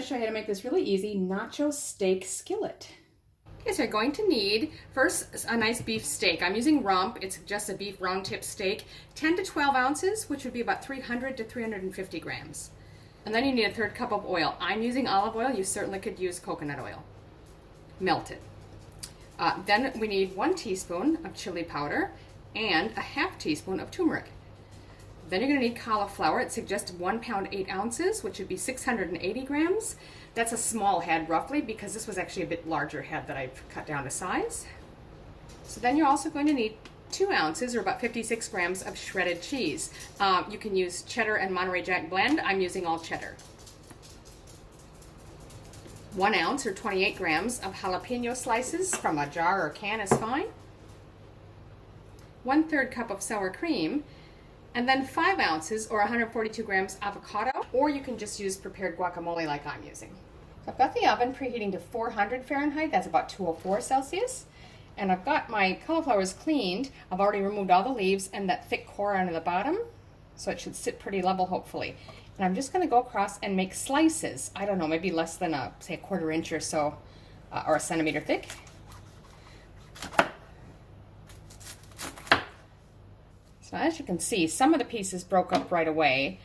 to show you how to make this really easy Nacho Steak Skillet. Okay, so you're going to need, first, a nice beef steak. I'm using rump. It's just a beef round tip steak. 10 to 12 ounces, which would be about 300 to 350 grams. And then you need a 1/3 cup of oil. I'm using olive oil. You certainly could use coconut oil. Melted. Then we need 1 teaspoon of chili powder and a 1/2 teaspoon of turmeric. Then you're going to need cauliflower. It suggests 1 pound 8 ounces, which would be 680 grams. That's a small head roughly, because this was actually a bit larger head that I've cut down to size. So then you're also going to need 2 ounces, or about 56 grams of shredded cheese. You can use cheddar and Monterey Jack blend. I'm using all cheddar. 1 ounce or 28 grams of jalapeno slices from a jar or can is fine. 1/3 cup of sour cream. And then 5 ounces or 142 grams avocado, or you can just use prepared guacamole like I'm using. So I've got the oven preheating to 400 Fahrenheit, that's about 204 Celsius. And I've got my cauliflowers cleaned. I've already removed all the leaves and that thick core on the bottom, so it should sit pretty level hopefully. And I'm just gonna go across and make slices. I don't know, maybe less than say a 1/4 inch or so, or a centimeter thick. So as you can see, some of the pieces broke up right away.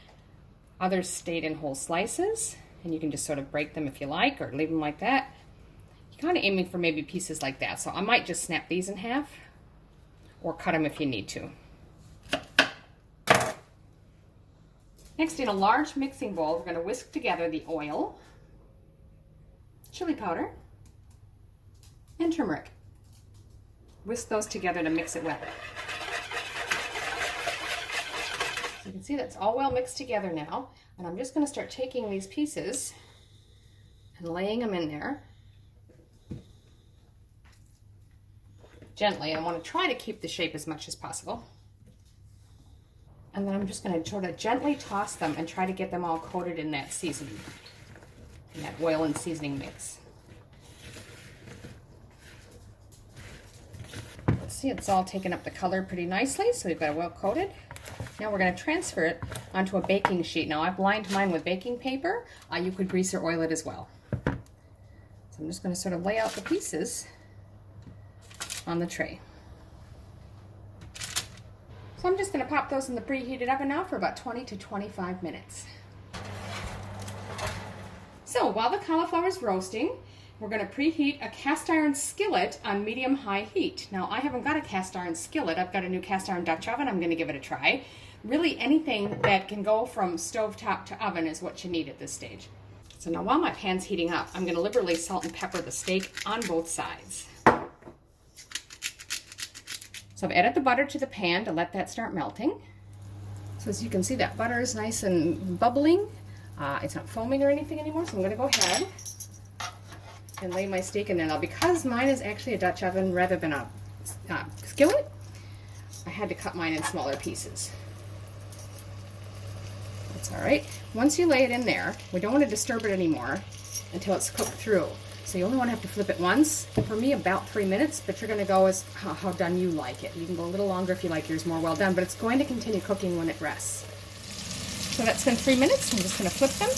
Others stayed in whole slices, and you can just sort of break them if you like, or leave them like that. You're kind of aiming for maybe pieces like that, so I might just snap these in half, or cut them if you need to. Next, in a large mixing bowl, we're going to whisk together the oil, chili powder, and turmeric. Whisk those together to mix it well. So you can see that's all well mixed together now, and I'm just going to start taking these pieces and laying them in there gently. I want to try to keep the shape as much as possible. And then I'm just going to sort of gently toss them and try to get them all coated in that seasoning, in that oil and seasoning mix. See, it's all taken up the color pretty nicely, so we've got it well coated. Now we're going to transfer it onto a baking sheet. Now I've lined mine with baking paper. You could grease or oil it as well. So I'm just going to sort of lay out the pieces on the tray. So I'm just going to pop those in the preheated oven now for about 20 to 25 minutes. So while the cauliflower is roasting, we're going to preheat a cast iron skillet on medium-high heat. Now, I haven't got a cast iron skillet. I've got a new cast iron Dutch oven. I'm going to give it a try. Really, anything that can go from stovetop to oven is what you need at this stage. So now, while my pan's heating up, I'm going to liberally salt and pepper the steak on both sides. So I've added the butter to the pan to let that start melting. So as you can see, that butter is nice and bubbling. It's not foaming or anything anymore, so I'm going to go ahead and lay my steak in there. Now, because mine is actually a Dutch oven rather than a skillet, I had to cut mine in smaller pieces. That's all right. Once you lay it in there, we don't want to disturb it anymore until it's cooked through. So you only want to have to flip it once. For me, about 3 minutes, but you're going to go as how done you like it. You can go a little longer if you like yours more well done, but it's going to continue cooking when it rests. So that's been 3 minutes. I'm just going to flip them.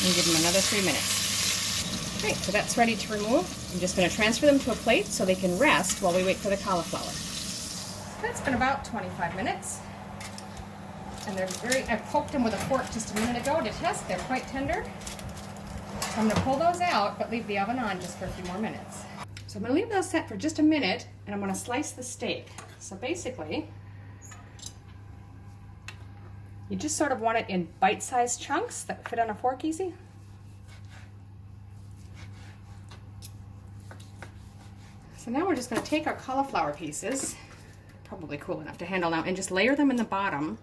And give them another 3 minutes. Great, so that's ready to remove. I'm just going to transfer them to a plate so they can rest while we wait for the cauliflower. That's been about 25 minutes. And they're I poked them with a fork just a minute ago to test. They're quite tender. So I'm going to pull those out, but leave the oven on just for a few more minutes. So I'm going to leave those set for just a minute, and I'm going to slice the steak. So basically, you just sort of want it in bite-sized chunks that fit on a fork easy. So now we're just going to take our cauliflower pieces, probably cool enough to handle now, and just layer them in the bottom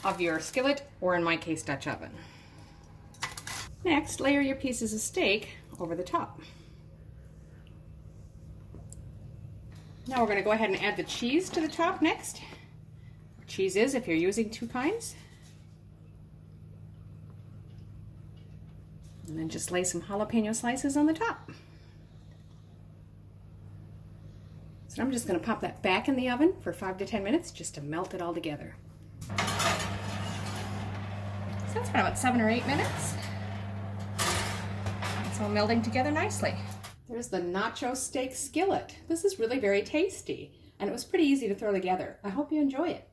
of your skillet, or in my case, Dutch oven. Next, layer your pieces of steak over the top. Now we're going to go ahead and add the cheese to the top next. Cheese is if you're using 2 kinds. And then just lay some jalapeno slices on the top. So I'm just going to pop that back in the oven for 5 to 10 minutes just to melt it all together. So that's about 7 or 8 minutes. It's all melding together nicely. There's the Nacho Steak Skillet. This is really very tasty, and it was pretty easy to throw together. I hope you enjoy it.